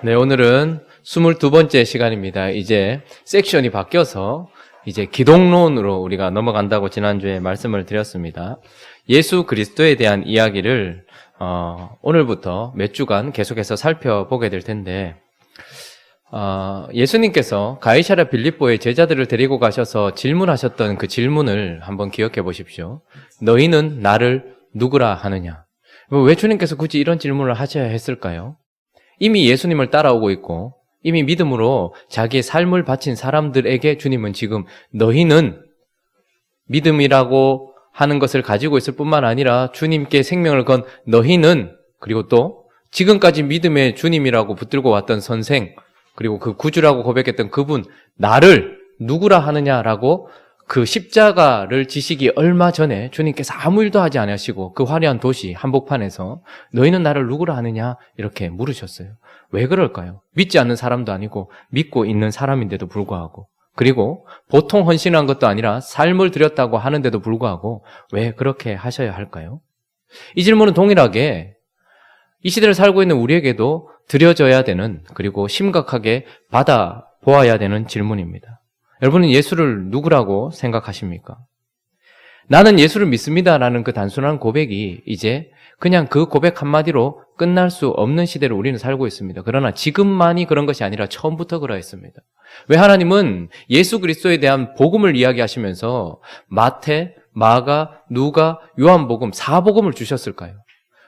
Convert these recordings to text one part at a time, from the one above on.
네, 오늘은 22번째 시간입니다. 이제 섹션이 바뀌어서 이제 기독론으로 우리가 넘어간다고 지난주에 말씀을 드렸습니다. 예수 그리스도에 대한 이야기를 오늘부터 몇 주간 계속해서 살펴보게 될 텐데, 예수님께서 가이사랴 빌립보의 제자들을 데리고 가셔서 질문하셨던 그 질문을 한번 기억해 보십시오. 너희는 나를 누구라 하느냐? 왜 주님께서 굳이 이런 질문을 하셔야 했을까요? 이미 예수님을 따라오고 있고 이미 믿음으로 자기의 삶을 바친 사람들에게 주님은 지금 너희는 믿음이라고 하는 것을 가지고 있을 뿐만 아니라 주님께 생명을 건 너희는, 그리고 또 지금까지 믿음의 주님이라고 붙들고 왔던 선생, 그리고 그 구주라고 고백했던 그분, 나를 누구라 하느냐라고 그 십자가를 지시기 얼마 전에 주님께서 아무 일도 하지 않으시고 그 화려한 도시 한복판에서 너희는 나를 누구라 하느냐 이렇게 물으셨어요. 왜 그럴까요? 믿지 않는 사람도 아니고 믿고 있는 사람인데도 불구하고, 그리고 보통 헌신한 것도 아니라 삶을 드렸다고 하는데도 불구하고 왜 그렇게 하셔야 할까요? 이 질문은 동일하게 이 시대를 살고 있는 우리에게도 드려져야 되는, 그리고 심각하게 받아보아야 되는 질문입니다. 여러분은 예수를 누구라고 생각하십니까? 나는 예수를 믿습니다라는 그 단순한 고백이 이제 그냥 그 고백 한마디로 끝날 수 없는 시대를 우리는 살고 있습니다. 그러나 지금만이 그런 것이 아니라 처음부터 그러했습니다. 왜 하나님은 예수 그리스도에 대한 복음을 이야기하시면서 마태, 마가, 누가, 요한복음 4복음을 주셨을까요?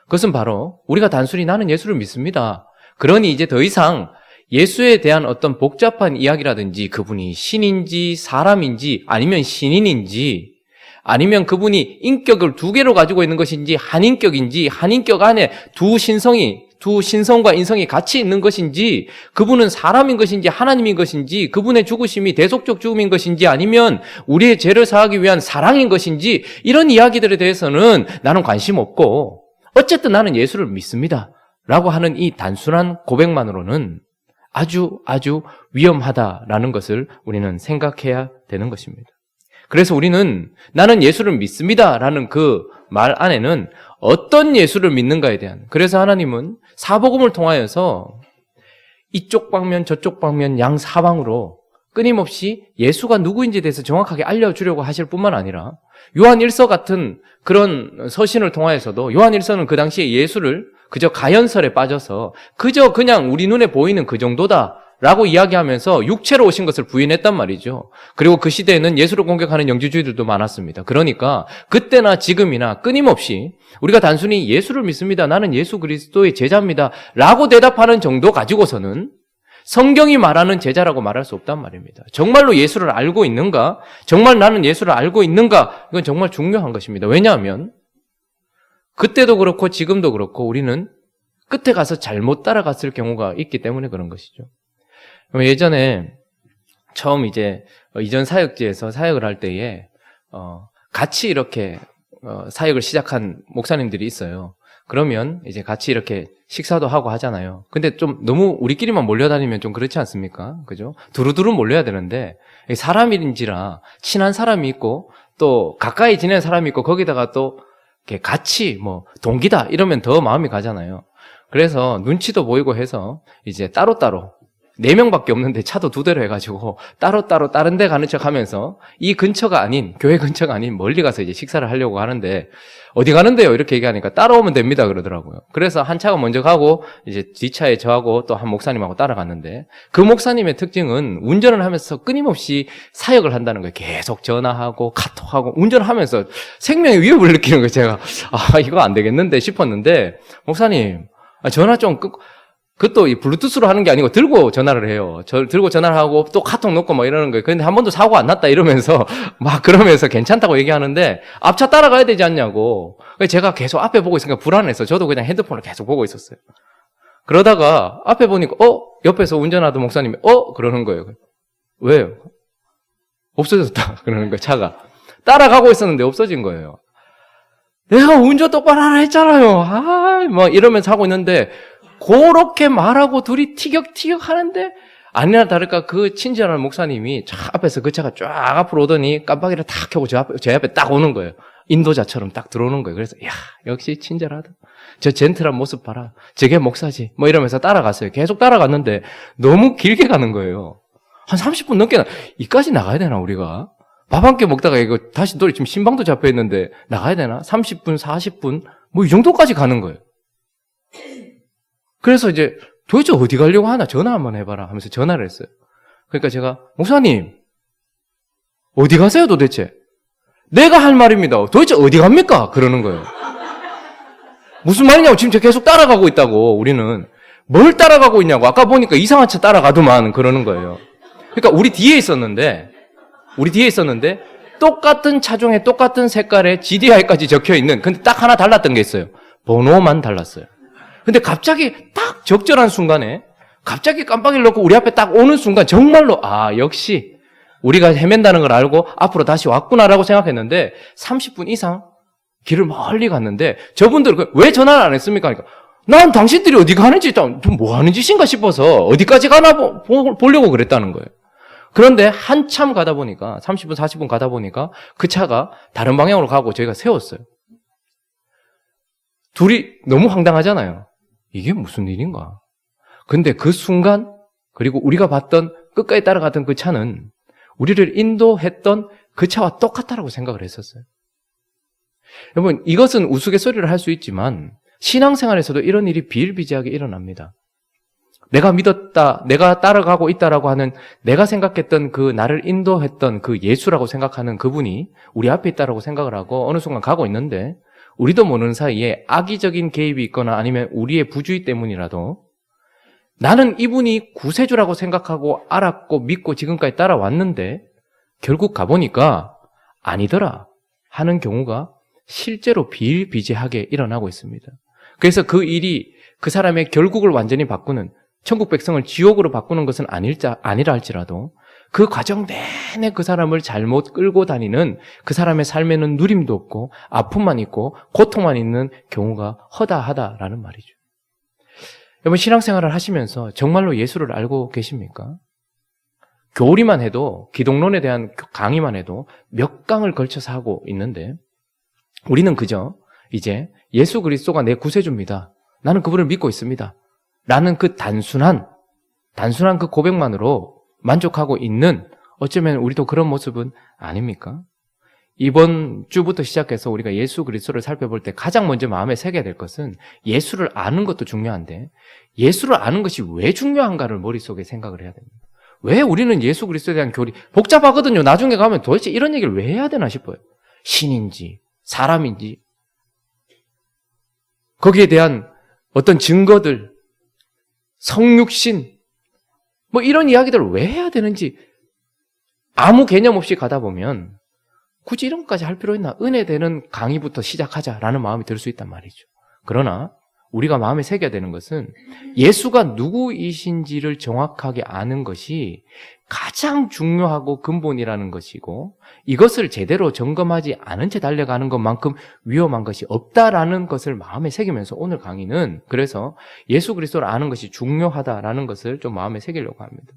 그것은 바로 우리가 단순히 나는 예수를 믿습니다, 그러니 이제 더 이상 예수에 대한 어떤 복잡한 이야기라든지 그분이 신인지 사람인지 아니면 신인인지 아니면 그분이 인격을 두 개로 가지고 있는 것인지 한인격인지 한인격 안에 두 신성과 인성이 같이 있는 것인지 그분은 사람인 것인지 하나님인 것인지 그분의 죽으심이 대속적 죽음인 것인지 아니면 우리의 죄를 사하기 위한 사랑인 것인지 이런 이야기들에 대해서는 나는 관심 없고 어쨌든 나는 예수를 믿습니다 라고 하는 이 단순한 고백만으로는 아주 위험하다라는 것을 우리는 생각해야 되는 것입니다. 그래서 우리는 나는 예수를 믿습니다라는 그 말 안에는 어떤 예수를 믿는가에 대한, 그래서 하나님은 사복음을 통하여서 이쪽 방면 저쪽 방면 양사방으로 끊임없이 예수가 누구인지에 대해서 정확하게 알려주려고 하실 뿐만 아니라 요한 1서 같은 그런 서신을 통하여서도, 요한 1서는 그 당시에 예수를 그저 가연설에 빠져서 그저 그냥 우리 눈에 보이는 그 정도다라고 이야기하면서 육체로 오신 것을 부인했단 말이죠. 그리고 그 시대에는 예수를 공격하는 영지주의들도 많았습니다. 그러니까 그때나 지금이나 끊임없이 우리가 단순히 예수를 믿습니다, 나는 예수 그리스도의 제자입니다 라고 대답하는 정도 가지고서는 성경이 말하는 제자라고 말할 수 없단 말입니다. 정말로 예수를 알고 있는가? 정말 나는 예수를 알고 있는가? 이건 정말 중요한 것입니다. 왜냐하면 그때도 그렇고 지금도 그렇고 우리는 끝에 가서 잘못 따라갔을 경우가 있기 때문에 그런 것이죠. 예전에 처음 이제 이전 사역지에서 사역을 할 때에 같이 이렇게 사역을 시작한 목사님들이 있어요. 그러면 이제 같이 이렇게 식사도 하고 하잖아요. 근데 좀 너무 우리끼리만 몰려다니면 좀 그렇지 않습니까? 그죠? 두루두루 몰려야 되는데 사람인지라 친한 사람이 있고 또 가까이 지내는 사람이 있고 거기다가 또 같이 뭐 동기다 이러면 더 마음이 가잖아요. 그래서 눈치도 보이고 해서 이제 따로따로 4명밖에 없는데 차도 2대로 해가지고 따로따로 다른 데 가는 척 하면서 이 근처가 아닌, 교회 근처가 아닌 멀리 가서 이제 식사를 하려고 하는데 어디 가는데요? 이렇게 얘기하니까 따라오면 됩니다 그러더라고요. 그래서 한 차가 먼저 가고 이제 뒷차에 저하고 또 한 목사님하고 따라갔는데 그 목사님의 특징은 운전을 하면서 끊임없이 사역을 한다는 거예요. 계속 전화하고 카톡하고 운전을 하면서 생명의 위협을 느끼는 거예요. 제가 이거 안 되겠는데 싶었는데 목사님 전화 좀 끊고, 그것도 이 블루투스로 하는 게 아니고 들고 전화를 해요. 들고 전화를 하고 또 카톡 넣고 막 이러는 거예요. 근데 한 번도 사고 안 났다 이러면서 막 그러면서 괜찮다고 얘기하는데 앞차 따라가야 되지 않냐고. 제가 계속 앞에 보고 있으니까 불안해서 저도 그냥 핸드폰을 계속 보고 있었어요. 그러다가 앞에 보니까 옆에서 운전하던 목사님이 그러는 거예요. 왜요? 없어졌다 그러는 거예요. 차가 따라가고 있었는데 없어진 거예요. 내가 운전 똑바로 하라 했잖아요. 뭐 이러면서 하고 있는데 그렇게 말하고 둘이 티격티격 하는데 아니나 다를까 그 친절한 목사님이 쫙 앞에서 그 차가 쫙 앞으로 오더니 깜빡이를 탁 켜고 제 앞에 딱 오는 거예요. 인도자처럼 딱 들어오는 거예요. 그래서 야, 역시 친절하다. 저 젠틀한 모습 봐라. 저게 목사지. 뭐 이러면서 따라갔어요. 계속 따라갔는데 너무 길게 가는 거예요. 한 30분 넘게 이까지 나가야 되나 우리가? 밥 한 끼 먹다가 이거 다시 또 지금 신방도 잡혀 있는데 나가야 되나? 30분, 40분 뭐 이 정도까지 가는 거예요. 그래서 이제 도대체 어디 가려고 하나 전화 한번 해봐라 하면서 전화를 했어요. 그러니까 제가 목사님 어디 가세요 도대체? 내가 할 말입니다. 도대체 어디 갑니까? 그러는 거예요. 무슨 말이냐고. 지금 제가 계속 따라가고 있다고. 우리는 뭘 따라가고 있냐고. 아까 보니까 이상한 차 따라가더만 그러는 거예요. 그러니까 우리 뒤에 있었는데 똑같은 차종에 똑같은 색깔의 GDI까지 적혀 있는, 근데 딱 하나 달랐던 게 있어요. 번호만 달랐어요. 근데 갑자기 딱 적절한 순간에 갑자기 깜빡이를 넣고 우리 앞에 딱 오는 순간 정말로 역시 우리가 헤맨다는 걸 알고 앞으로 다시 왔구나라고 생각했는데 30분 이상 길을 멀리 갔는데 저분들 왜 전화를 안 했습니까? 그러니까 난 당신들이 어디 가는지 좀 뭐 하는 짓인가 싶어서 어디까지 가나 보려고 그랬다는 거예요. 그런데 한참 가다 보니까 30분 40분 가다 보니까 그 차가 다른 방향으로 가고 저희가 세웠어요. 둘이 너무 황당하잖아요. 이게 무슨 일인가? 근데 그 순간 그리고 우리가 봤던 끝까지 따라가던 그 차는 우리를 인도했던 그 차와 똑같다라고 생각을 했었어요. 여러분 이것은 우스갯소리를 할 수 있지만 신앙생활에서도 이런 일이 비일비재하게 일어납니다. 내가 믿었다, 내가 따라가고 있다라고 하는 내가 생각했던 그 나를 인도했던 그 예수라고 생각하는 그분이 우리 앞에 있다라고 생각을 하고 어느 순간 가고 있는데 우리도 모르는 사이에 악의적인 개입이 있거나 아니면 우리의 부주의 때문이라도 나는 이분이 구세주라고 생각하고 알았고 믿고 지금까지 따라왔는데 결국 가보니까 아니더라 하는 경우가 실제로 비일비재하게 일어나고 있습니다. 그래서 그 일이 그 사람의 결국을 완전히 바꾸는 천국 백성을 지옥으로 바꾸는 것은 아니라 할지라도 그 과정 내내 그 사람을 잘못 끌고 다니는 그 사람의 삶에는 누림도 없고 아픔만 있고 고통만 있는 경우가 허다하다라는 말이죠. 여러분 신앙생활을 하시면서 정말로 예수를 알고 계십니까? 교리만 해도 기독론에 대한 강의만 해도 몇 강을 걸쳐서 하고 있는데 우리는 그저 이제 예수 그리스도가 내 구세주입니다. 나는 그분을 믿고 있습니다. 라는 그 단순한 그 고백만으로 만족하고 있는 어쩌면 우리도 그런 모습은 아닙니까? 이번 주부터 시작해서 우리가 예수 그리스도를 살펴볼 때 가장 먼저 마음에 새겨야 될 것은 예수를 아는 것도 중요한데 예수를 아는 것이 왜 중요한가를 머릿속에 생각을 해야 됩니다. 왜 우리는 예수 그리스도에 대한 교리 복잡하거든요. 나중에 가면 도대체 이런 얘기를 왜 해야 되나 싶어요. 신인지 사람인지 거기에 대한 어떤 증거들 성육신 뭐 이런 이야기들을 왜 해야 되는지 아무 개념 없이 가다 보면 굳이 이런 것까지 할 필요 있나? 은혜되는 강의부터 시작하자라는 마음이 들 수 있단 말이죠. 그러나 우리가 마음에 새겨야 되는 것은 예수가 누구이신지를 정확하게 아는 것이 가장 중요하고 근본이라는 것이고 이것을 제대로 점검하지 않은 채 달려가는 것만큼 위험한 것이 없다라는 것을 마음에 새기면서 오늘 강의는 그래서 예수 그리스도를 아는 것이 중요하다라는 것을 좀 마음에 새기려고 합니다.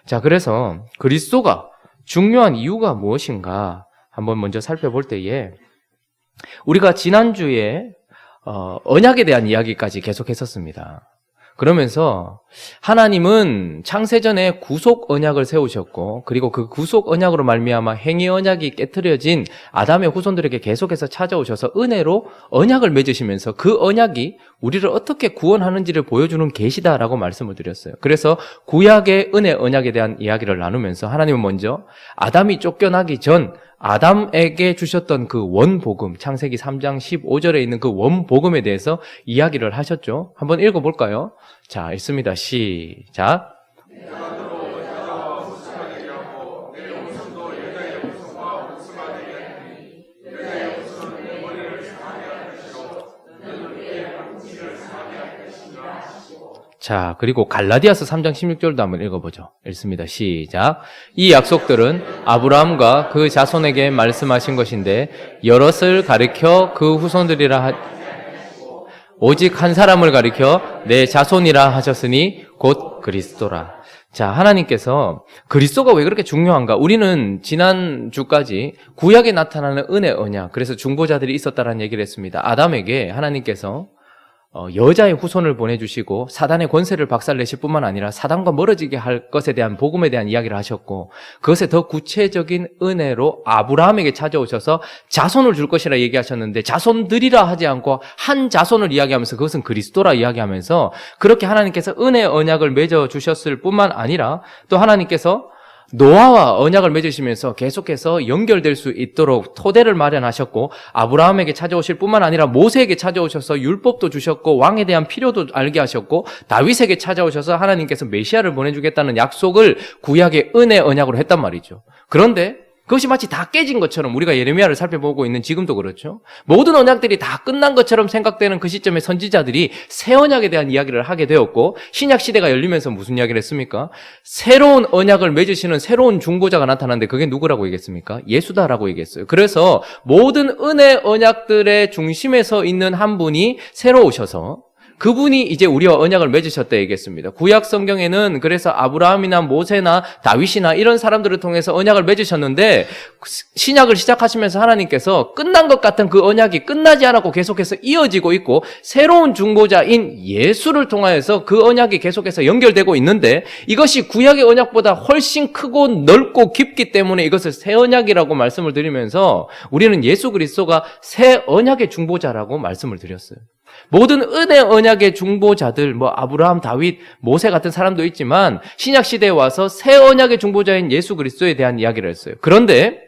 자, 그래서 그리스도가 중요한 이유가 무엇인가 한번 먼저 살펴볼 때에 우리가 지난주에 언약에 대한 이야기까지 계속했었습니다. 그러면서 하나님은 창세전에 구속 언약을 세우셨고 그리고 그 구속 언약으로 말미암아 행위 언약이 깨트려진 아담의 후손들에게 계속해서 찾아오셔서 은혜로 언약을 맺으시면서 그 언약이 우리를 어떻게 구원하는지를 보여주는 계시다라고 말씀을 드렸어요. 그래서 구약의 은혜 언약에 대한 이야기를 나누면서 하나님은 먼저 아담이 쫓겨나기 전 아담에게 주셨던 그 원복음, 창세기 3장 15절에 있는 그 원복음에 대해서 이야기를 하셨죠. 한번 읽어볼까요? 자, 읽습니다. 시작. 자, 그리고 갈라디아서 3장 16절도 한번 읽어보죠. 읽습니다. 시작. 이 약속들은 아브라함과 그 자손에게 말씀하신 것인데 여럿을 가리켜 그 후손들이라 오직 한 사람을 가리켜 내 자손이라 하셨으니 곧 그리스도라. 자, 하나님께서 그리스도가 왜 그렇게 중요한가? 우리는 지난주까지 구약에 나타나는 은혜 언약, 그래서 중보자들이 있었다라는 얘기를 했습니다. 아담에게 하나님께서 여자의 후손을 보내주시고 사단의 권세를 박살내실 뿐만 아니라 사단과 멀어지게 할 것에 대한 복음에 대한 이야기를 하셨고, 그것에 더 구체적인 은혜로 아브라함에게 찾아오셔서 자손을 줄 것이라 얘기하셨는데, 자손들이라 하지 않고 한 자손을 이야기하면서 그것은 그리스도라 이야기하면서, 그렇게 하나님께서 은혜 언약을 맺어주셨을 뿐만 아니라 또 하나님께서 노아와 언약을 맺으시면서 계속해서 연결될 수 있도록 토대를 마련하셨고, 아브라함에게 찾아오실 뿐만 아니라 모세에게 찾아오셔서 율법도 주셨고 왕에 대한 필요도 알게 하셨고, 다윗에게 찾아오셔서 하나님께서 메시아를 보내주겠다는 약속을 구약의 은혜 언약으로 했단 말이죠. 그런데 그것이 마치 다 깨진 것처럼, 우리가 예레미야를 살펴보고 있는 지금도 그렇죠. 모든 언약들이 다 끝난 것처럼 생각되는 그 시점에 선지자들이 새 언약에 대한 이야기를 하게 되었고, 신약 시대가 열리면서 무슨 이야기를 했습니까? 새로운 언약을 맺으시는 새로운 중보자가 나타났는데 그게 누구라고 얘기했습니까? 예수다라고 얘기했어요. 그래서 모든 은혜 언약들의 중심에 서 있는 한 분이 새로 오셔서 그분이 이제 우리와 언약을 맺으셨다 얘기했습니다. 구약 성경에는 그래서 아브라함이나 모세나 다윗이나 이런 사람들을 통해서 언약을 맺으셨는데, 신약을 시작하시면서 하나님께서 끝난 것 같은 그 언약이 끝나지 않았고 계속해서 이어지고 있고, 새로운 중보자인 예수를 통하여서 그 언약이 계속해서 연결되고 있는데, 이것이 구약의 언약보다 훨씬 크고 넓고 깊기 때문에 이것을 새 언약이라고 말씀을 드리면서 우리는 예수 그리스도가 새 언약의 중보자라고 말씀을 드렸어요. 모든 은혜 언약의 중보자들, 아브라함, 다윗, 모세 같은 사람도 있지만 신약 시대에 와서 새 언약의 중보자인 예수 그리스도에 대한 이야기를 했어요. 그런데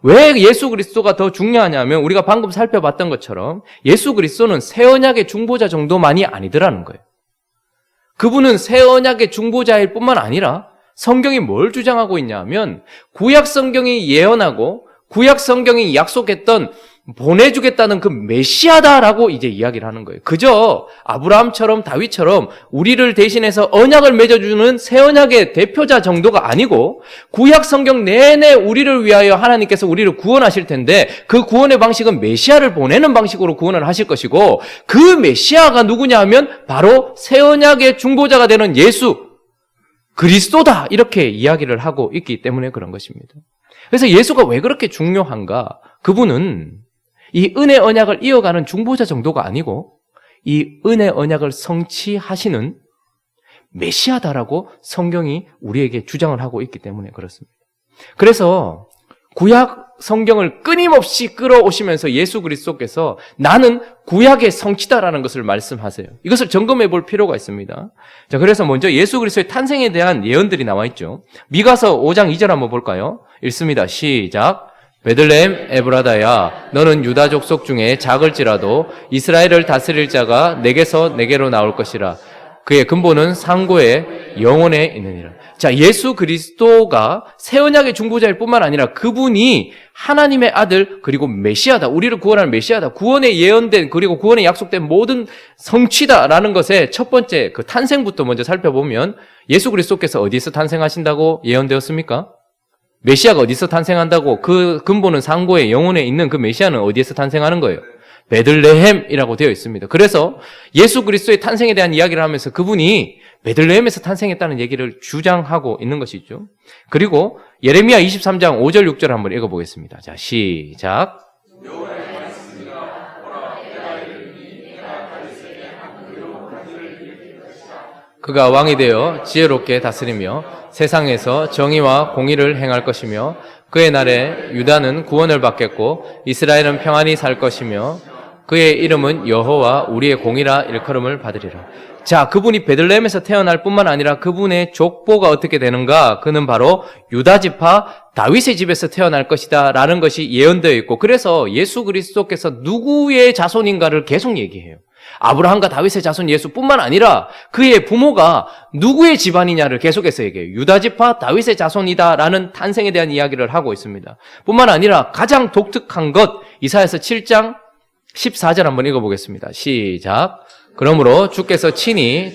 왜 예수 그리스도가 더 중요하냐면, 우리가 방금 살펴봤던 것처럼 예수 그리스도는 새 언약의 중보자 정도만이 아니더라는 거예요. 그분은 새 언약의 중보자일 뿐만 아니라 성경이 뭘 주장하고 있냐면, 구약 성경이 예언하고 구약 성경이 약속했던 보내주겠다는 그 메시아다라고 이제 이야기를 하는 거예요. 그저 아브라함처럼 다윗처럼 우리를 대신해서 언약을 맺어주는 새 언약의 대표자 정도가 아니고, 구약 성경 내내 우리를 위하여 하나님께서 우리를 구원하실 텐데, 그 구원의 방식은 메시아를 보내는 방식으로 구원을 하실 것이고, 그 메시아가 누구냐 하면 바로 새 언약의 중보자가 되는 예수 그리스도다, 이렇게 이야기를 하고 있기 때문에 그런 것입니다. 그래서 예수가 왜 그렇게 중요한가? 그분은 이 은혜 언약을 이어가는 중보자 정도가 아니고 이 은혜 언약을 성취하시는 메시아다라고 성경이 우리에게 주장을 하고 있기 때문에 그렇습니다. 그래서 구약 성경을 끊임없이 끌어오시면서 예수 그리스도께서 나는 구약의 성취다라는 것을 말씀하세요. 이것을 점검해 볼 필요가 있습니다. 자, 그래서 먼저 예수 그리스도의 탄생에 대한 예언들이 나와 있죠. 미가서 5장 2절 한번 볼까요? 읽습니다. 시작. 베들레헴 에브라다야, 너는 유다 족속 중에 작을지라도 이스라엘을 다스릴 자가 내게서 내게로 나올 것이라. 그의 근본은 상고에 영원에 있느니라. 자, 예수 그리스도가 새 언약의 중보자일 뿐만 아니라 그분이 하나님의 아들, 그리고 메시아다, 우리를 구원하는 메시아다, 구원에 예언된, 그리고 구원에 약속된 모든 성취다라는 것의 첫 번째 그 탄생부터 먼저 살펴보면, 예수 그리스도께서 어디서 탄생하신다고 예언되었습니까? 메시아가 어디서 탄생한다고? 그 근본은 상고에 영원에 있는 그 메시아는 어디에서 탄생하는 거예요? 베들레헴이라고 되어 있습니다. 그래서 예수 그리스도의 탄생에 대한 이야기를 하면서 그분이 베들레헴에서 탄생했다는 얘기를 주장하고 있는 것이죠. 그리고 예레미야 23장 5절 6절 한번 읽어보겠습니다. 자, 시작. 그가 왕이 되어 지혜롭게 다스리며 세상에서 정의와 공의를 행할 것이며, 그의 날에 유다는 구원을 받겠고 이스라엘은 평안히 살 것이며 그의 이름은 여호와 우리의 공이라 일컬음을 받으리라. 자, 그분이 베들레헴에서 태어날 뿐만 아니라 그분의 족보가 어떻게 되는가? 그는 바로 유다 지파 다윗의 집에서 태어날 것이다 라는 것이 예언되어 있고, 그래서 예수 그리스도께서 누구의 자손인가를 계속 얘기해요. 아브라함과 다윗의 자손 예수뿐만 아니라 그의 부모가 누구의 집안이냐를 계속해서 얘기해요. 유다 지파 다윗의 자손이다라는 탄생에 대한 이야기를 하고 있습니다. 뿐만 아니라 가장 독특한 것, 이사야서 7장 14절 한번 읽어보겠습니다. 시작. 그러므로 주께서 친히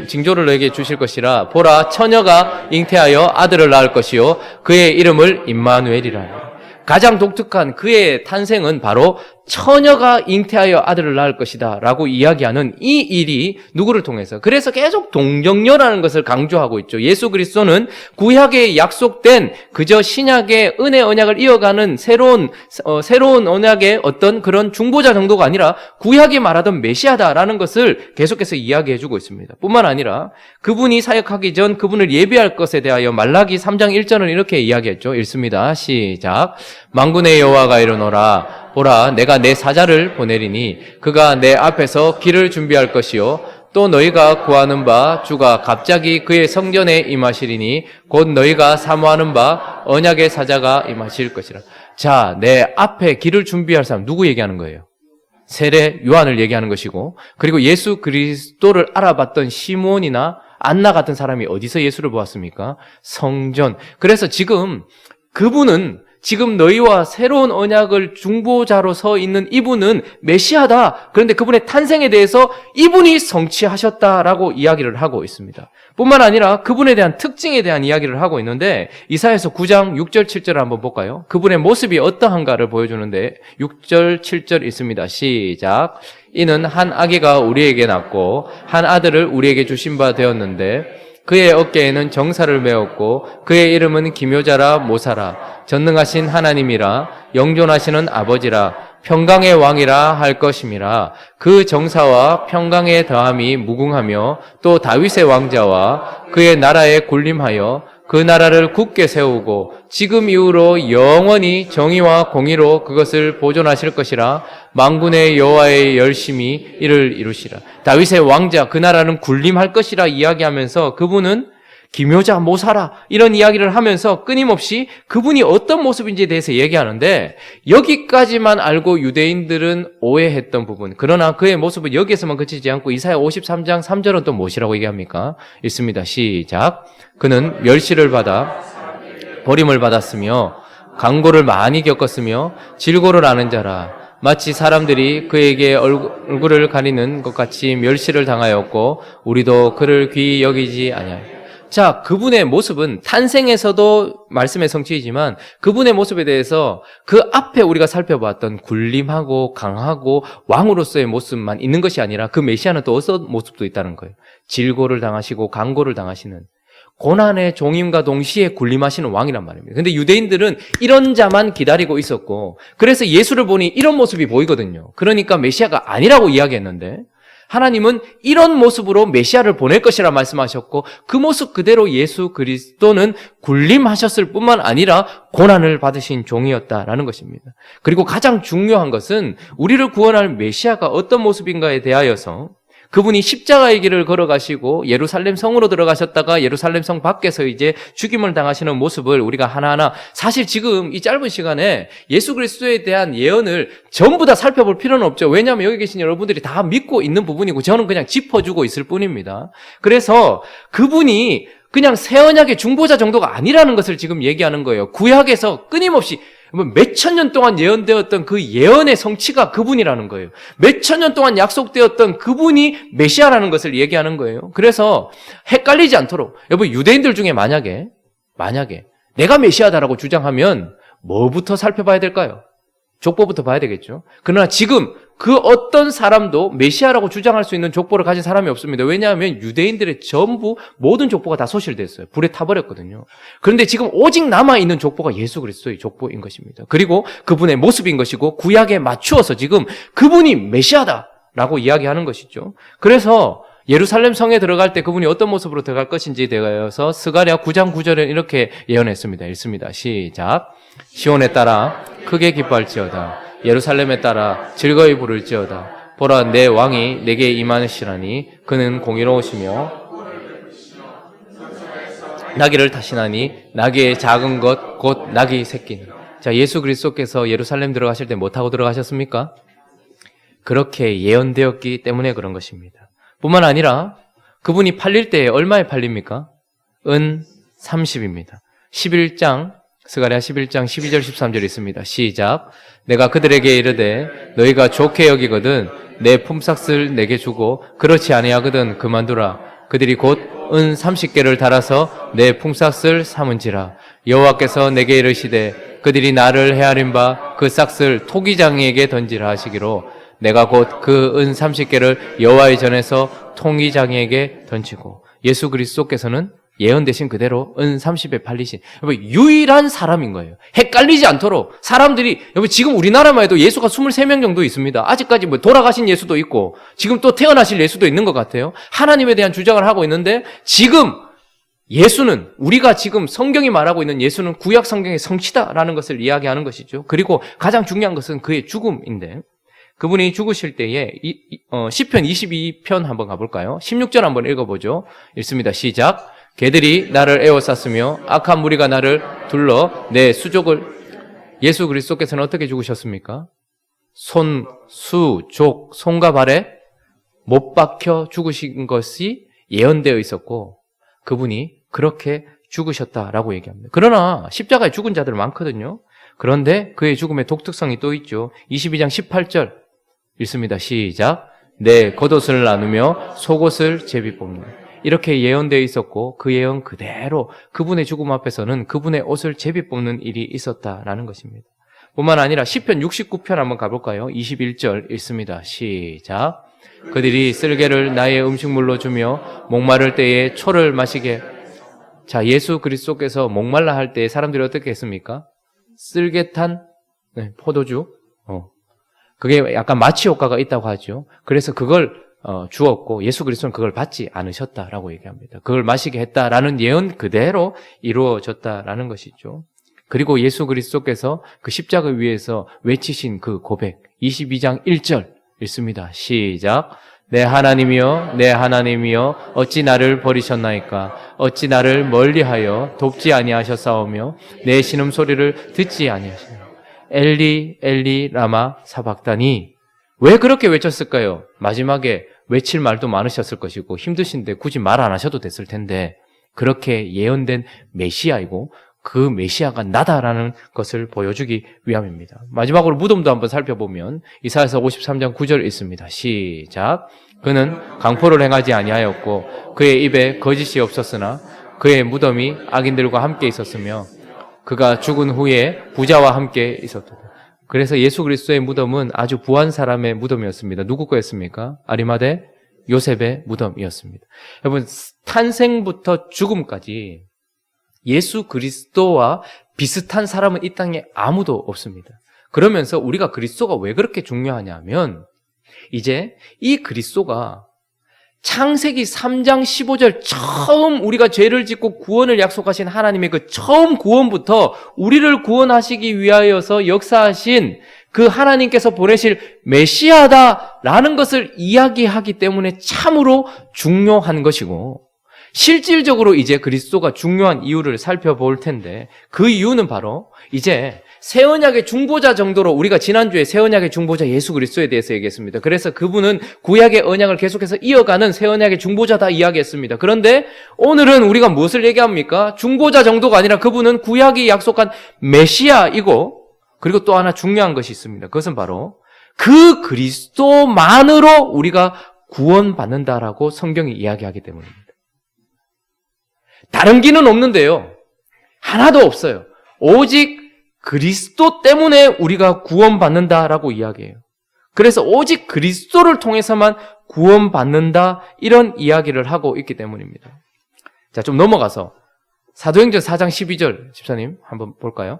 징조를 너에게 주실 것이라. 보라, 처녀가 잉태하여 아들을 낳을 것이요 그의 이름을 임마누엘이라. 가장 독특한 그의 탄생은 바로 처녀가 잉태하여 아들을 낳을 것이다 라고 이야기하는 이 일이 누구를 통해서? 그래서 계속 동정녀라는 것을 강조하고 있죠. 예수 그리스도는 구약에 약속된 그저 신약의 은혜 언약을 이어가는 새로운 언약의 어떤 그런 중보자 정도가 아니라 구약이 말하던 메시아다라는 것을 계속해서 이야기해주고 있습니다. 뿐만 아니라 그분이 사역하기 전 그분을 예비할 것에 대하여 말라기 3장 1절은 이렇게 이야기했죠. 읽습니다. 시작. 만군의 여호와가 이르노라. 보라, 내가 내 사자를 보내리니 그가 내 앞에서 길을 준비할 것이요 또 너희가 구하는 바 주가 갑자기 그의 성전에 임하시리니 곧 너희가 사모하는 바 언약의 사자가 임하실 것이라. 자, 내 앞에 길을 준비할 사람 누구 얘기하는 거예요? 세례 요한을 얘기하는 것이고, 그리고 예수 그리스도를 알아봤던 시몬이나 안나 같은 사람이 어디서 예수를 보았습니까? 성전. 그래서 지금 그분은 지금 너희와 새로운 언약을 중보자로 서 있는 이분은 메시아다. 그런데 그분의 탄생에 대해서 이분이 성취하셨다라고 이야기를 하고 있습니다. 뿐만 아니라 그분에 대한 특징에 대한 이야기를 하고 있는데 이사야서 9장 6절 7절을 한번 볼까요? 그분의 모습이 어떠한가를 보여주는데 6절 7절 있습니다. 시작. 이는 한 아기가 우리에게 낳고 한 아들을 우리에게 주신 바 되었는데 그의 어깨에는 정사를 메었고 그의 이름은 기묘자라 모사라 전능하신 하나님이라 영존하시는 아버지라 평강의 왕이라 할 것임이라. 그 정사와 평강의 더함이 무궁하며 또 다윗의 왕자와 그의 나라에 군림하여 그 나라를 굳게 세우고 지금 이후로 영원히 정의와 공의로 그것을 보존하실 것이라. 만군의 여호와의 열심히 이를 이루시라. 다윗의 왕자, 그 나라는 군림할 것이라 이야기하면서 그분은 기묘자, 모사라 이런 이야기를 하면서 끊임없이 그분이 어떤 모습인지에 대해서 얘기하는데 여기까지만 알고 유대인들은 오해했던 부분, 그러나 그의 모습은 여기에서만 그치지 않고 이사야 53장 3절은 또 무엇이라고 얘기합니까? 읽습니다. 시작. 그는 멸시를 받아 버림을 받았으며 강고를 많이 겪었으며 질고를 아는 자라. 마치 사람들이 그에게 얼굴을 가리는 것 같이 멸시를 당하였고 우리도 그를 귀히 여기지 아니하였다. 자, 그분의 모습은 탄생에서도 말씀의 성취이지만 그분의 모습에 대해서 그 앞에 우리가 살펴봤던 군림하고 강하고 왕으로서의 모습만 있는 것이 아니라 그 메시아는 또 어떤 모습도 있다는 거예요. 질고를 당하시고 강고를 당하시는 고난의 종임과 동시에 군림하시는 왕이란 말입니다. 근데 유대인들은 이런 자만 기다리고 있었고 그래서 예수를 보니 이런 모습이 보이거든요. 그러니까 메시아가 아니라고 이야기했는데 하나님은 이런 모습으로 메시아를 보낼 것이라 말씀하셨고 그 모습 그대로 예수 그리스도는 군림하셨을 뿐만 아니라 고난을 받으신 종이었다라는 것입니다. 그리고 가장 중요한 것은 우리를 구원할 메시아가 어떤 모습인가에 대하여서 그분이 십자가의 길을 걸어가시고 예루살렘 성으로 들어가셨다가 예루살렘 성 밖에서 이제 죽임을 당하시는 모습을 우리가 하나하나 사실 지금 이 짧은 시간에 예수 그리스도에 대한 예언을 전부 다 살펴볼 필요는 없죠. 왜냐하면 여기 계신 여러분들이 다 믿고 있는 부분이고 저는 그냥 짚어주고 있을 뿐입니다. 그래서 그분이 그냥 새 언약의 중보자 정도가 아니라는 것을 지금 얘기하는 거예요. 구약에서 끊임없이 몇천 년 동안 예언되었던 그 예언의 성취가 그분이라는 거예요. 몇천 년 동안 약속되었던 그분이 메시아라는 것을 얘기하는 거예요. 그래서 헷갈리지 않도록 여러분 유대인들 중에 만약에 내가 메시아다라고 주장하면 뭐부터 살펴봐야 될까요? 족보부터 봐야 되겠죠. 그러나 지금 그 어떤 사람도 메시아라고 주장할 수 있는 족보를 가진 사람이 없습니다. 왜냐하면 유대인들의 전부 모든 족보가 다 소실됐어요. 불에 타버렸거든요. 그런데 지금 오직 남아있는 족보가 예수 그리스도의 족보인 것입니다. 그리고 그분의 모습인 것이고 구약에 맞추어서 지금 그분이 메시아다라고 이야기하는 것이죠. 그래서 예루살렘 성에 들어갈 때 그분이 어떤 모습으로 들어갈 것인지에 대해서 스가랴 9장 9절에 이렇게 예언했습니다. 읽습니다. 시작. 시온에 따라 크게 기뻐할지어다. 예루살렘에 따라 즐거이 부를지어다. 보라, 내 왕이 내게 임하시라니 그는 공의로우시며 나귀를 타시나니 나귀의 작은 것 곧 나귀 새끼니. 자, 예수 그리스도께서 예루살렘 들어가실 때 뭐 타고 들어가셨습니까? 그렇게 예언되었기 때문에 그런 것입니다. 뿐만 아니라 그분이 팔릴 때 얼마에 팔립니까? 은 30입니다. 11장 스가랴 11장 12절 13절 있습니다. 시작. 내가 그들에게 이르되 너희가 좋게 여기거든 내 품삯을 내게 주고 그렇지 아니하거든 그만두라. 그들이 곧 은 30개를 달아서 내 품삯을 삼은지라. 여호와께서 내게 이르시되 그들이 나를 헤아린 바 그 싹을 토기장이에게 던지라 하시기로 내가 곧 그 은 30개를 여호와의 전에서 토기장이에게 던지고 예수 그리스도께서는 예언되신 그대로 은 30에 팔리신 유일한 사람인 거예요. 헷갈리지 않도록 사람들이 지금 우리나라만 해도 예수가 23명 정도 있습니다. 아직까지 돌아가신 예수도 있고 지금 또 태어나실 예수도 있는 것 같아요. 하나님에 대한 주장을 하고 있는데 지금 예수는 우리가 지금 성경이 말하고 있는 예수는 구약 성경의 성취다라는 것을 이야기하는 것이죠. 그리고 가장 중요한 것은 그의 죽음인데 그분이 죽으실 때에 시편 22편 한번 가볼까요? 16절 한번 읽어보죠. 읽습니다. 시작. 개들이 나를 에워쌌으며 악한 무리가 나를 둘러 내 수족을 예수 그리스도께서는 어떻게 죽으셨습니까? 손, 수, 족, 손과 발에 못 박혀 죽으신 것이 예언되어 있었고 그분이 그렇게 죽으셨다라고 얘기합니다. 그러나 십자가에 죽은 자들 많거든요. 그런데 그의 죽음의 독특성이 또 있죠. 22장 18절 읽습니다. 시작. 내 겉옷을 나누며 속옷을 제비 뽑는 이렇게 예언되어 있었고 그 예언 그대로 그분의 죽음 앞에서는 그분의 옷을 제비 뽑는 일이 있었다라는 것입니다. 뿐만 아니라 시편 69편 한번 가볼까요? 21절 읽습니다. 시작. 그들이 쓸개를 나의 음식물로 주며 목마를 때에 초를 마시게. 자, 예수 그리스도께서 목말라 할 때 사람들이 어떻게 했습니까? 쓸개탄 포도주. 그게 약간 마취 효과가 있다고 하죠. 그래서 그걸 주었고 예수 그리스도는 그걸 받지 않으셨다라고 얘기합니다. 그걸 마시게 했다라는 예언 그대로 이루어졌다라는 것이죠. 그리고 예수 그리스도께서 그 십자가 위에서 외치신 그 고백 22장 1절 읽습니다. 시작. 내 하나님이여 내 하나님이여 어찌 나를 버리셨나이까 어찌 나를 멀리하여 돕지 아니하셨사오며 내 신음소리를 듣지 아니하시나 엘리 엘리 라마 사박다니. 왜 그렇게 외쳤을까요? 마지막에 외칠 말도 많으셨을 것이고 힘드신데 굳이 말 안 하셔도 됐을 텐데 그렇게 예언된 메시아이고 그 메시아가 나다라는 것을 보여주기 위함입니다. 마지막으로 무덤도 한번 살펴보면 이사야서 53장 9절 있습니다. 시작. 그는 강포를 행하지 아니하였고 그의 입에 거짓이 없었으나 그의 무덤이 악인들과 함께 있었으며 그가 죽은 후에 부자와 함께 있었다. 그래서 예수 그리스도의 무덤은 아주 부한 사람의 무덤이었습니다. 누구 거였습니까? 아리마대 요셉의 무덤이었습니다. 여러분, 탄생부터 죽음까지 예수 그리스도와 비슷한 사람은 이 땅에 아무도 없습니다. 그러면서 우리가 그리스도가 왜 그렇게 중요하냐면 이제 이 그리스도가 창세기 3장 15절 처음 우리가 죄를 짓고 구원을 약속하신 하나님의 그 처음 구원부터 우리를 구원하시기 위하여서 역사하신 그 하나님께서 보내실 메시아다라는 것을 이야기하기 때문에 참으로 중요한 것이고 실질적으로 이제 그리스도가 중요한 이유를 살펴볼 텐데 그 이유는 바로 이제 새 언약의 중보자 정도로 우리가 지난주에 새 언약의 중보자 예수 그리스도에 대해서 얘기했습니다. 그래서 그분은 구약의 언약을 계속해서 이어가는 새 언약의 중보자다 이야기했습니다. 그런데 오늘은 우리가 무엇을 얘기합니까? 중보자 정도가 아니라 그분은 구약이 약속한 메시아이고 그리고 또 하나 중요한 것이 있습니다. 그것은 바로 그 그리스도만으로 우리가 구원받는다라고 성경이 이야기하기 때문입니다. 다른 길은 없는데요. 하나도 없어요. 오직 그리스도 때문에 우리가 구원받는다라고 이야기해요. 그래서 오직 그리스도를 통해서만 구원받는다 이런 이야기를 하고 있기 때문입니다. 자, 좀 넘어가서 사도행전 4장 12절 집사님 한번 볼까요?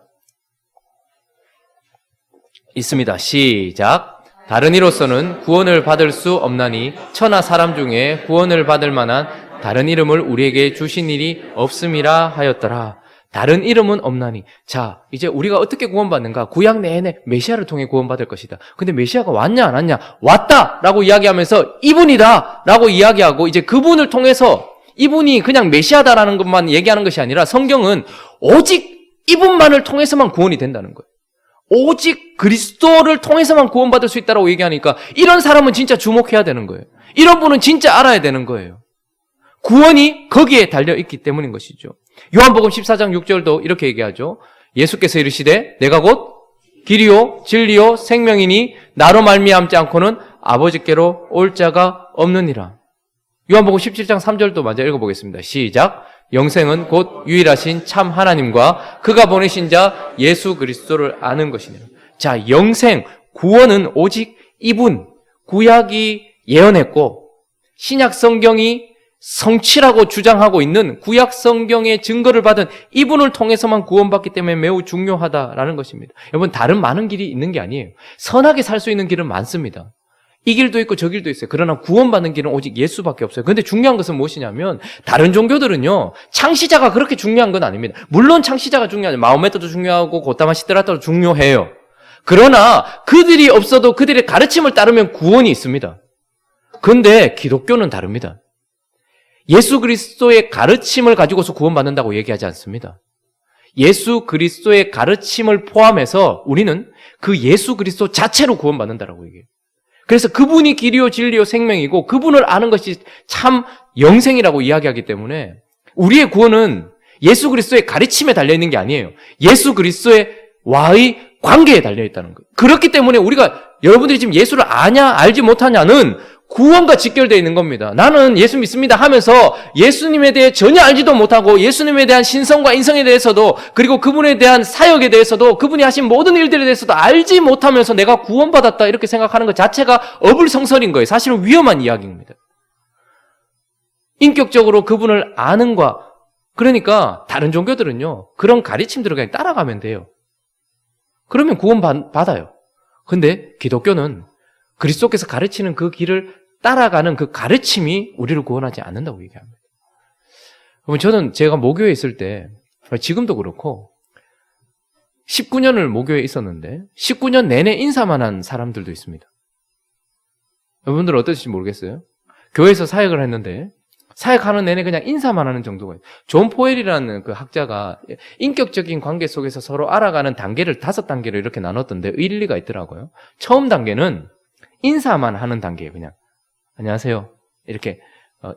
있습니다. 시작. 다른 이로서는 구원을 받을 수 없나니 천하 사람 중에 구원을 받을 만한 다른 이름을 우리에게 주신 일이 없음이라 하였더라. 다른 이름은 없나니. 자, 이제 우리가 어떻게 구원받는가? 구약 내내 메시아를 통해 구원받을 것이다. 근데 메시아가 왔냐 안 왔냐? 왔다라고 이야기하면서 이분이다라고 이야기하고 이제 그분을 통해서 이분이 그냥 메시아다라는 것만 얘기하는 것이 아니라 성경은 오직 이분만을 통해서만 구원이 된다는 거예요. 오직 그리스도를 통해서만 구원받을 수 있다라고 얘기하니까 이런 사람은 진짜 주목해야 되는 거예요. 이런 분은 진짜 알아야 되는 거예요. 구원이 거기에 달려있기 때문인 것이죠. 요한복음 14장 6절도 이렇게 얘기하죠. 예수께서 이르시되 내가 곧 길이요 진리요 생명이니 나로 말미암지 않고는 아버지께로 올 자가 없느니라. 요한복음 17장 3절도 먼저 읽어보겠습니다. 시작. 영생은 곧 유일하신 참 하나님과 그가 보내신 자 예수 그리스도를 아는 것이니라. 자, 영생, 구원은 오직 이분, 구약이 예언했고 신약 성경이 성취라고 주장하고 있는 구약 성경의 증거를 받은 이분을 통해서만 구원받기 때문에 매우 중요하다라는 것입니다. 여러분, 다른 많은 길이 있는 게 아니에요. 선하게 살 수 있는 길은 많습니다. 이 길도 있고 저 길도 있어요. 그러나 구원받는 길은 오직 예수밖에 없어요. 그런데 중요한 것은 무엇이냐면 다른 종교들은요, 창시자가 그렇게 중요한 건 아닙니다. 물론 창시자가 중요하죠. 마호메트도 중요하고 고타마 시드라타도 중요해요. 그러나 그들이 없어도 그들의 가르침을 따르면 구원이 있습니다. 그런데 기독교는 다릅니다. 예수 그리스도의 가르침을 가지고서 구원받는다고 얘기하지 않습니다. 예수 그리스도의 가르침을 포함해서 우리는 그 예수 그리스도 자체로 구원받는다라고 얘기해요. 그래서 그분이 길이요 진리요 생명이고 그분을 아는 것이 참 영생이라고 이야기하기 때문에 우리의 구원은 예수 그리스도의 가르침에 달려있는 게 아니에요. 예수 그리스도와의 관계에 달려있다는 거예요. 그렇기 때문에 우리가 여러분들이 지금 예수를 아냐 알지 못하냐는 구원과 직결되어 있는 겁니다. 나는 예수 믿습니다 하면서 예수님에 대해 전혀 알지도 못하고 예수님에 대한 신성과 인성에 대해서도 그리고 그분에 대한 사역에 대해서도 그분이 하신 모든 일들에 대해서도 알지 못하면서 내가 구원받았다 이렇게 생각하는 것 자체가 어불성설인 거예요. 사실은 위험한 이야기입니다. 인격적으로 그분을 아는 그러니까 다른 종교들은요, 그런 가르침들을 그냥 따라가면 돼요. 그러면 구원 받아요. 근데 기독교는 그리스도께서 가르치는 그 길을 따라가는 그 가르침이 우리를 구원하지 않는다고 얘기합니다. 그러면 저는 제가 모교에 있을 때, 지금도 그렇고 19년을 모교에 있었는데 19년 내내 인사만 한 사람들도 있습니다. 여러분들 어떠실지 모르겠어요. 교회에서 사역을 했는데 사역하는 내내 그냥 인사만 하는 정도가 있어요. 존 포엘이라는 그 학자가 인격적인 관계 속에서 서로 알아가는 단계를 5단계로 이렇게 나눴던데 일리가 있더라고요. 처음 단계는 인사만 하는 단계예요. 그냥 안녕하세요 이렇게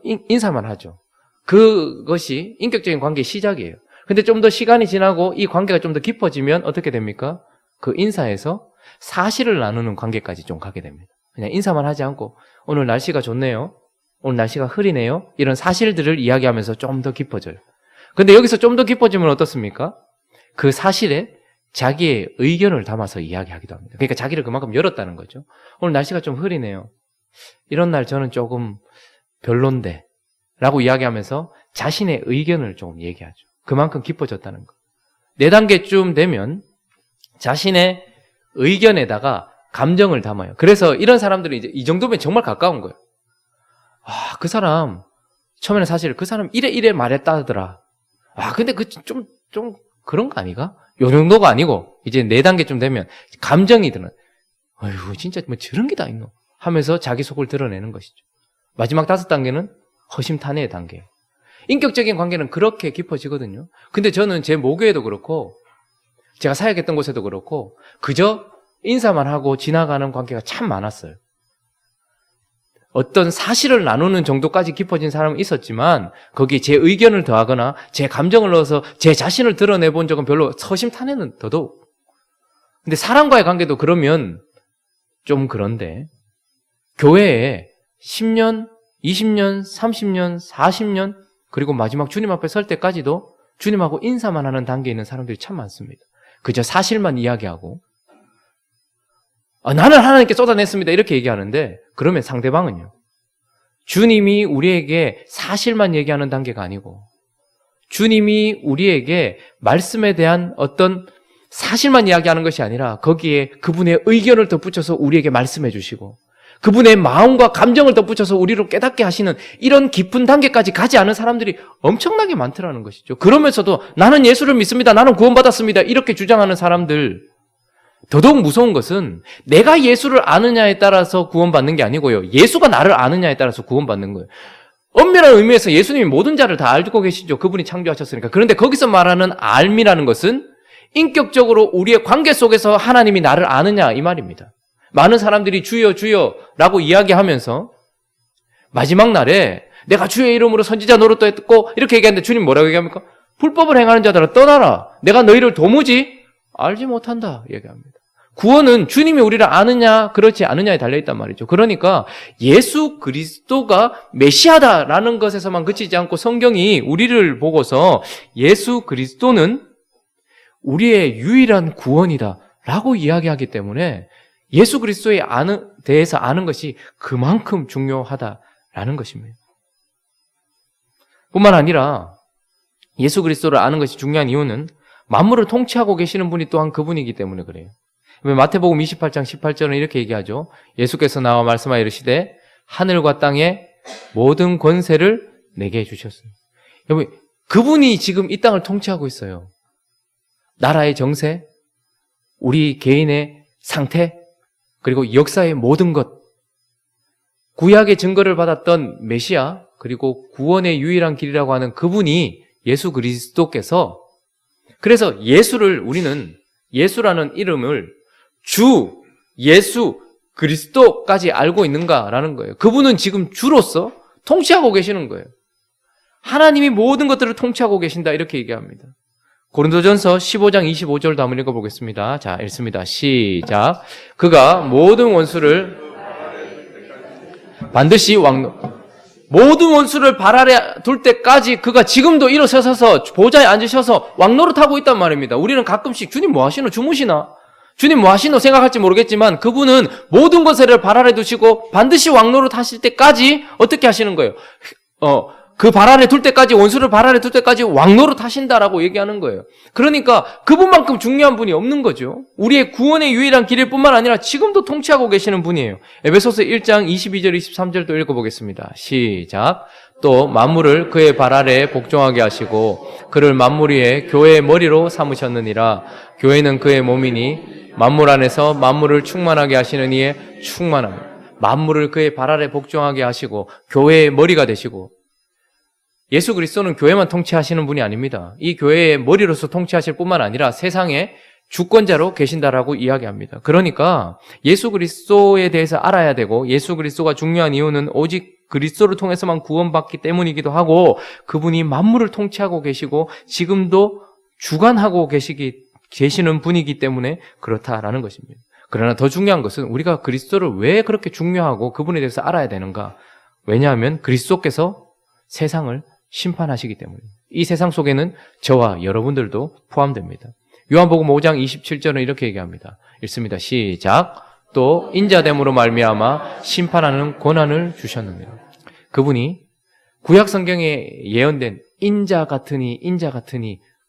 인사만 하죠. 그것이 인격적인 관계의 시작이에요. 근데 좀 더 시간이 지나고 이 관계가 좀 더 깊어지면 어떻게 됩니까? 그 인사에서 사실을 나누는 관계까지 좀 가게 됩니다. 그냥 인사만 하지 않고 오늘 날씨가 좋네요, 오늘 날씨가 흐리네요, 이런 사실들을 이야기하면서 좀 더 깊어져요. 근데 여기서 좀 더 깊어지면 어떻습니까? 그 사실에 자기의 의견을 담아서 이야기하기도 합니다. 그러니까 자기를 그만큼 열었다는 거죠. 오늘 날씨가 좀 흐리네요, 이런 날 저는 조금 별론데 라고 이야기하면서 자신의 의견을 좀 얘기하죠. 그만큼 깊어졌다는 거. 4단계쯤 되면 자신의 의견에다가 감정을 담아요. 그래서 이런 사람들은 이제 이 정도면 정말 가까운 거예요. 아, 그 사람 처음에는 사실 그 사람 이래 말했다더라. 아, 근데 그 좀 그런 거 아니가? 요 정도가 아니고 이제 4단계쯤 되면 감정이 드는. 아이고 진짜 뭐 저런 게 다 있노 하면서 자기 속을 드러내는 것이죠. 마지막 5단계는 허심탄회의 단계. 인격적인 관계는 그렇게 깊어지거든요. 근데 저는 제 모교에도 그렇고 제가 사역했던 곳에도 그렇고 그저 인사만 하고 지나가는 관계가 참 많았어요. 어떤 사실을 나누는 정도까지 깊어진 사람은 있었지만 거기에 제 의견을 더하거나 제 감정을 넣어서 제 자신을 드러내본 적은 별로, 허심탄회는 더더욱. 근데 사람과의 관계도 그러면 좀 그런데 교회에 10년, 20년, 30년, 40년 그리고 마지막 주님 앞에 설 때까지도 주님하고 인사만 하는 단계에 있는 사람들이 참 많습니다. 그저 사실만 이야기하고 나는 하나님께 쏟아냈습니다 이렇게 얘기하는데 그러면 상대방은요, 주님이 우리에게 사실만 얘기하는 단계가 아니고 주님이 우리에게 말씀에 대한 어떤 사실만 이야기하는 것이 아니라 거기에 그분의 의견을 덧붙여서 우리에게 말씀해 주시고 그분의 마음과 감정을 덧붙여서 우리를 깨닫게 하시는 이런 깊은 단계까지 가지 않은 사람들이 엄청나게 많더라는 것이죠. 그러면서도 나는 예수를 믿습니다, 나는 구원받았습니다 이렇게 주장하는 사람들, 더더욱 무서운 것은 내가 예수를 아느냐에 따라서 구원받는 게 아니고요, 예수가 나를 아느냐에 따라서 구원받는 거예요. 엄밀한 의미에서 예수님이 모든 자를 다 알고 계시죠. 그분이 창조하셨으니까. 그런데 거기서 말하는 알미라는 것은 인격적으로 우리의 관계 속에서 하나님이 나를 아느냐 이 말입니다. 많은 사람들이 주여 주여 라고 이야기하면서 마지막 날에 내가 주의 이름으로 선지자 노릇도 했고 이렇게 얘기하는데 주님 뭐라고 얘기합니까? 불법을 행하는 자들아 떠나라, 내가 너희를 도무지 알지 못한다 얘기합니다. 구원은 주님이 우리를 아느냐 그렇지 않느냐에 달려있단 말이죠. 그러니까 예수 그리스도가 메시아다라는 것에서만 그치지 않고 성경이 우리를 보고서 예수 그리스도는 우리의 유일한 구원이다 라고 이야기하기 때문에 예수 그리스도에 대해서 아는 것이 그만큼 중요하다라는 것입니다. 뿐만 아니라 예수 그리스도를 아는 것이 중요한 이유는 만물을 통치하고 계시는 분이 또한 그분이기 때문에 그래요. 마태복음 28장 18절은 이렇게 얘기하죠. 예수께서 나와 말씀하여 이르시되 하늘과 땅의 모든 권세를 내게 주셨습니다. 여러분, 그분이 지금 이 땅을 통치하고 있어요. 나라의 정세, 우리 개인의 상태, 그리고 역사의 모든 것, 구약의 증거를 받았던 메시아, 그리고 구원의 유일한 길이라고 하는 그분이 예수 그리스도께서, 그래서 예수를 우리는 예수라는 이름을 주, 예수, 그리스도까지 알고 있는가라는 거예요. 그분은 지금 주로서 통치하고 계시는 거예요. 하나님이 모든 것들을 통치하고 계신다 이렇게 얘기합니다. 고린도전서 15장 25절도 한번 읽어보겠습니다. 자, 읽습니다. 시작. 그가 모든 원수를 반드시 모든 원수를 발 아래 둘 때까지 그가 지금도 일어서서 보좌에 앉으셔서 왕노릇하고 있단 말입니다. 우리는 가끔씩 주님 뭐 하시노? 주무시나? 주님 뭐 하시노? 생각할지 모르겠지만 그분은 모든 것을 발 아래 두시고 반드시 왕노릇 하실 때까지 어떻게 하시는 거예요? 그 발 아래 둘 때까지, 원수를 발 아래 둘 때까지 왕노릇 하신다라고 얘기하는 거예요. 그러니까 그분만큼 중요한 분이 없는 거죠. 우리의 구원의 유일한 길일 뿐만 아니라 지금도 통치하고 계시는 분이에요. 에베소서 1장 22절 23절도 읽어보겠습니다. 시작. 또 만물을 그의 발 아래 복종하게 하시고 그를 만물 위에 교회의 머리로 삼으셨느니라. 교회는 그의 몸이니 만물 안에서 만물을 충만하게 하시는 이의 충만함. 만물을 그의 발 아래 복종하게 하시고 교회의 머리가 되시고, 예수 그리스도는 교회만 통치하시는 분이 아닙니다. 이 교회의 머리로서 통치하실 뿐만 아니라 세상의 주권자로 계신다라고 이야기합니다. 그러니까 예수 그리스도에 대해서 알아야 되고, 예수 그리스도가 중요한 이유는 오직 그리스도를 통해서만 구원받기 때문이기도 하고, 그분이 만물을 통치하고 계시고 지금도 주관하고 계시는 분이기 때문에 그렇다라는 것입니다. 그러나 더 중요한 것은 우리가 그리스도를 왜 그렇게 중요하고 그분에 대해서 알아야 되는가? 왜냐하면 그리스도께서 세상을 심판하시기 때문입니다. 이 세상 속에는 저와 여러분들도 포함됩니다. 요한복음 5장 27절은 이렇게 얘기합니다. 읽습니다. 시작. 또 인자됨으로 말미암아 심판하는 권한을 주셨느니라. 그분이 구약 성경에 예언된 인자 같으니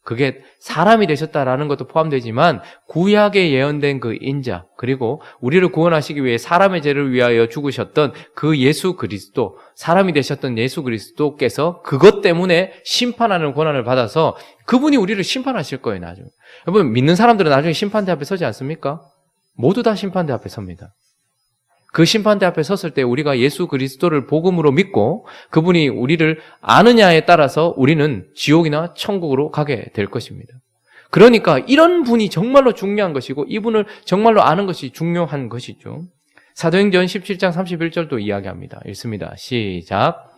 그게 사람이 되셨다라는 것도 포함되지만 구약에 예언된 그 인자, 그리고 우리를 구원하시기 위해 사람의 죄를 위하여 죽으셨던 그 예수 그리스도, 사람이 되셨던 예수 그리스도께서 그것 때문에 심판하는 권한을 받아서 그분이 우리를 심판하실 거예요, 나중에. 여러분, 믿는 사람들은 나중에 심판대 앞에 서지 않습니까? 모두 다 심판대 앞에 섭니다. 그 심판대 앞에 섰을 때 우리가 예수 그리스도를 복음으로 믿고 그분이 우리를 아느냐에 따라서 우리는 지옥이나 천국으로 가게 될 것입니다. 그러니까 이런 분이 정말로 중요한 것이고 이분을 정말로 아는 것이 중요한 것이죠. 사도행전 17장 31절도 이야기합니다. 읽습니다. 시작.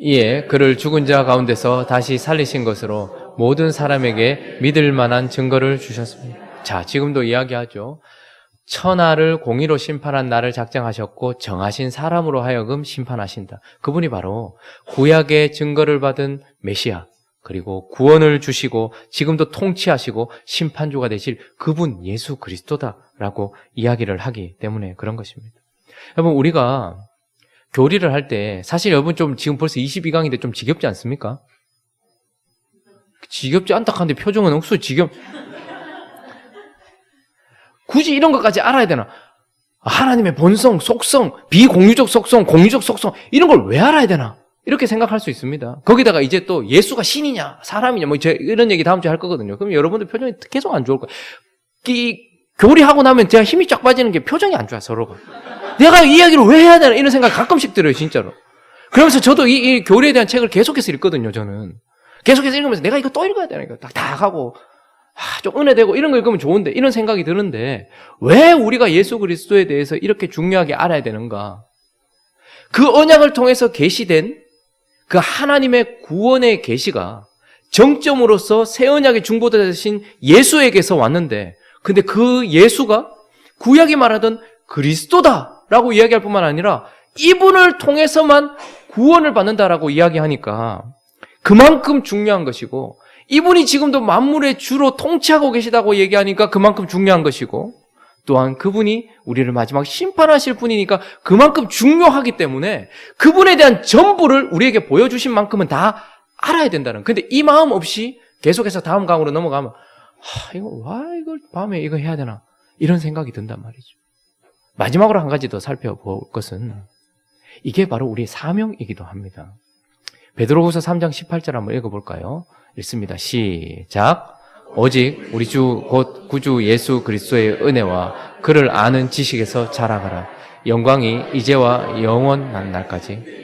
이에 그를 죽은 자 가운데서 다시 살리신 것으로 모든 사람에게 믿을 만한 증거를 주셨습니다. 자, 지금도 이야기하죠. 천하를 공의로 심판한 나를 작정하셨고 정하신 사람으로 하여금 심판하신다. 그분이 바로 구약의 증거를 받은 메시아, 그리고 구원을 주시고 지금도 통치하시고 심판주가 되실 그분 예수 그리스도다라고 이야기를 하기 때문에 그런 것입니다. 여러분, 우리가 교리를 할 때 사실 여러분 좀 지금 벌써 22강인데 좀 지겹지 않습니까? 지겹지 않다 하는데 표정은 억수 굳이 이런 것까지 알아야 되나? 하나님의 본성, 속성, 비공유적 속성, 공유적 속성 이런 걸 왜 알아야 되나? 이렇게 생각할 수 있습니다. 거기다가 이제 또 예수가 신이냐 사람이냐 뭐 이런 얘기 다음 주에 할 거거든요. 그럼 여러분들 표정이 계속 안 좋을 거예요. 교리하고 나면 제가 힘이 쫙 빠지는 게 표정이 안 좋아, 서로가. 내가 이 이야기를 왜 해야 되나 이런 생각 가끔씩 들어요, 진짜로. 그러면서 저도 이 교리에 대한 책을 계속해서 읽거든요, 저는. 계속해서 읽으면서 내가 이거 또 읽어야 되나, 이거 딱 하고, 좀 은혜되고 이런 거 읽으면 좋은데, 이런 생각이 드는데, 왜 우리가 예수 그리스도에 대해서 이렇게 중요하게 알아야 되는가? 그 언약을 통해서 계시된 그 하나님의 구원의 계시가 정점으로서 새 언약의 중보자 되신 예수에게서 왔는데, 근데 그 예수가 구약이 말하던 그리스도다라고 이야기할 뿐만 아니라 이분을 통해서만 구원을 받는다라고 이야기하니까 그만큼 중요한 것이고, 이분이 지금도 만물의 주로 통치하고 계시다고 얘기하니까 그만큼 중요한 것이고, 또한 그분이 우리를 마지막 심판하실 분이니까 그만큼 중요하기 때문에 그분에 대한 전부를 우리에게 보여주신 만큼은 다 알아야 된다는. 근데 이 마음 없이 계속해서 다음 강으로 넘어가면 이걸 밤에 이거 해야 되나 이런 생각이 든단 말이죠. 마지막으로 한 가지 더 살펴볼 것은 이게 바로 우리의 사명이기도 합니다. 베드로후서 3장 18절 한번 읽어볼까요? 읽습니다. 시작. 오직 우리 주 곧 구주 예수 그리스도의 은혜와 그를 아는 지식에서 자라가라. 영광이 이제와 영원한 날까지.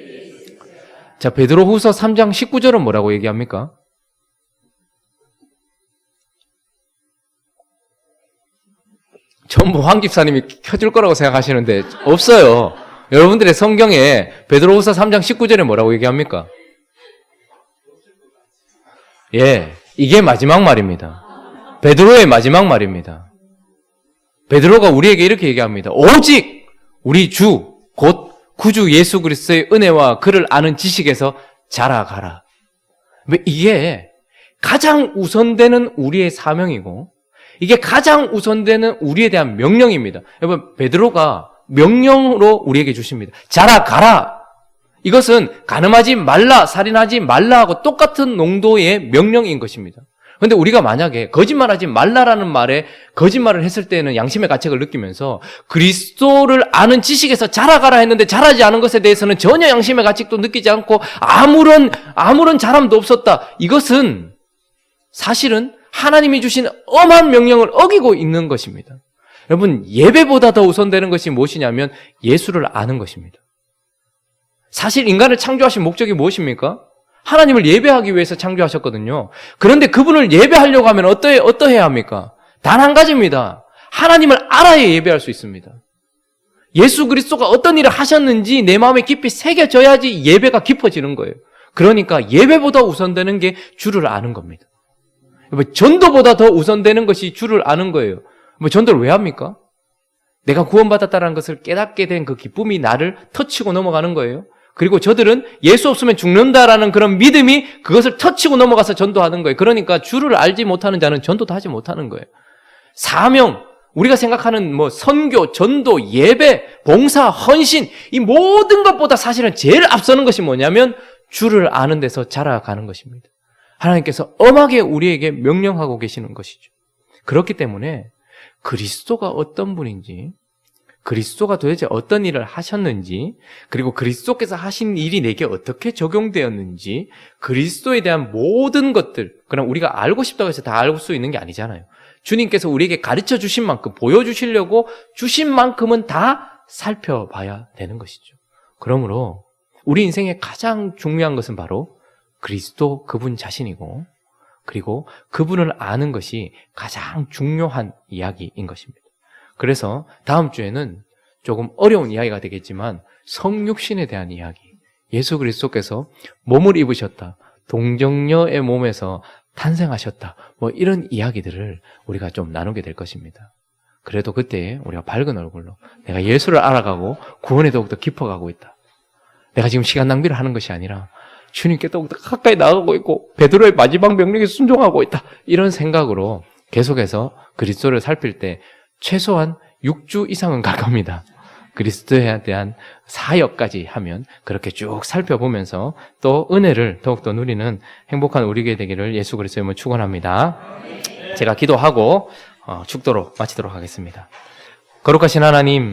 자, 베드로후서 3장 19절은 뭐라고 얘기합니까? 전부 황 집사님이 켜줄 거라고 생각하시는데 없어요. 여러분들의 성경에 베드로후서 3장 19절에 뭐라고 얘기합니까? 예, 이게 마지막 말입니다. 베드로의 마지막 말입니다. 베드로가 우리에게 이렇게 얘기합니다. 오직 우리 주 곧 구주 예수 그리스도의 은혜와 그를 아는 지식에서 자라가라. 이게 가장 우선되는 우리의 사명이고, 이게 가장 우선되는 우리에 대한 명령입니다. 여러분, 베드로가 명령으로 우리에게 주십니다. 자라가라. 이것은 간음하지 말라, 살인하지 말라 하고 똑같은 농도의 명령인 것입니다. 그런데 우리가 만약에 거짓말하지 말라라는 말에 거짓말을 했을 때는 양심의 가책을 느끼면서 그리스도를 아는 지식에서 자라가라 했는데 자라지 않은 것에 대해서는 전혀 양심의 가책도 느끼지 않고 아무런 자람도 없었다. 이것은 사실은 하나님이 주신 엄한 명령을 어기고 있는 것입니다. 여러분, 예배보다 더 우선되는 것이 무엇이냐면 예수를 아는 것입니다. 사실 인간을 창조하신 목적이 무엇입니까? 하나님을 예배하기 위해서 창조하셨거든요. 그런데 그분을 예배하려고 하면 어떠해야 합니까? 단 한 가지입니다. 하나님을 알아야 예배할 수 있습니다. 예수 그리스도가 어떤 일을 하셨는지 내 마음에 깊이 새겨져야지 예배가 깊어지는 거예요. 그러니까 예배보다 우선되는 게 주를 아는 겁니다. 전도보다 더 우선되는 것이 주를 아는 거예요. 전도를 왜 합니까? 내가 구원받았다는 것을 깨닫게 된 그 기쁨이 나를 터치고 넘어가는 거예요. 그리고 저들은 예수 없으면 죽는다라는 그런 믿음이 그것을 터치고 넘어가서 전도하는 거예요. 그러니까 주를 알지 못하는 자는 전도도 하지 못하는 거예요. 사명, 우리가 생각하는 선교, 전도, 예배, 봉사, 헌신, 이 모든 것보다 사실은 제일 앞서는 것이 뭐냐면 주를 아는 데서 자라가는 것입니다. 하나님께서 엄하게 우리에게 명령하고 계시는 것이죠. 그렇기 때문에 그리스도가 어떤 분인지, 그리스도가 도대체 어떤 일을 하셨는지, 그리고 그리스도께서 하신 일이 내게 어떻게 적용되었는지, 그리스도에 대한 모든 것들, 그럼 우리가 알고 싶다고 해서 다 알 수 있는 게 아니잖아요. 주님께서 우리에게 가르쳐 주신 만큼, 보여주시려고 주신 만큼은 다 살펴봐야 되는 것이죠. 그러므로 우리 인생의 가장 중요한 것은 바로 그리스도 그분 자신이고, 그리고 그분을 아는 것이 가장 중요한 이야기인 것입니다. 그래서 다음 주에는 조금 어려운 이야기가 되겠지만 성육신에 대한 이야기, 예수 그리스도께서 몸을 입으셨다, 동정녀의 몸에서 탄생하셨다, 이런 이야기들을 우리가 좀 나누게 될 것입니다. 그래도 그때 우리가 밝은 얼굴로 내가 예수를 알아가고 구원에 더욱더 깊어가고 있다, 내가 지금 시간 낭비를 하는 것이 아니라 주님께 더욱더 가까이 나아가고 있고 베드로의 마지막 명령에 순종하고 있다, 이런 생각으로 계속해서 그리스도를 살필 때 최소한 6주 이상은 갈 겁니다. 그리스도에 대한 사역까지 하면 그렇게 쭉 살펴보면서 또 은혜를 더욱더 누리는 행복한 우리에게 되기를 예수 그리스도의 이름으로 축원합니다. 제가 기도하고 축도로 마치도록 하겠습니다. 거룩하신 하나님,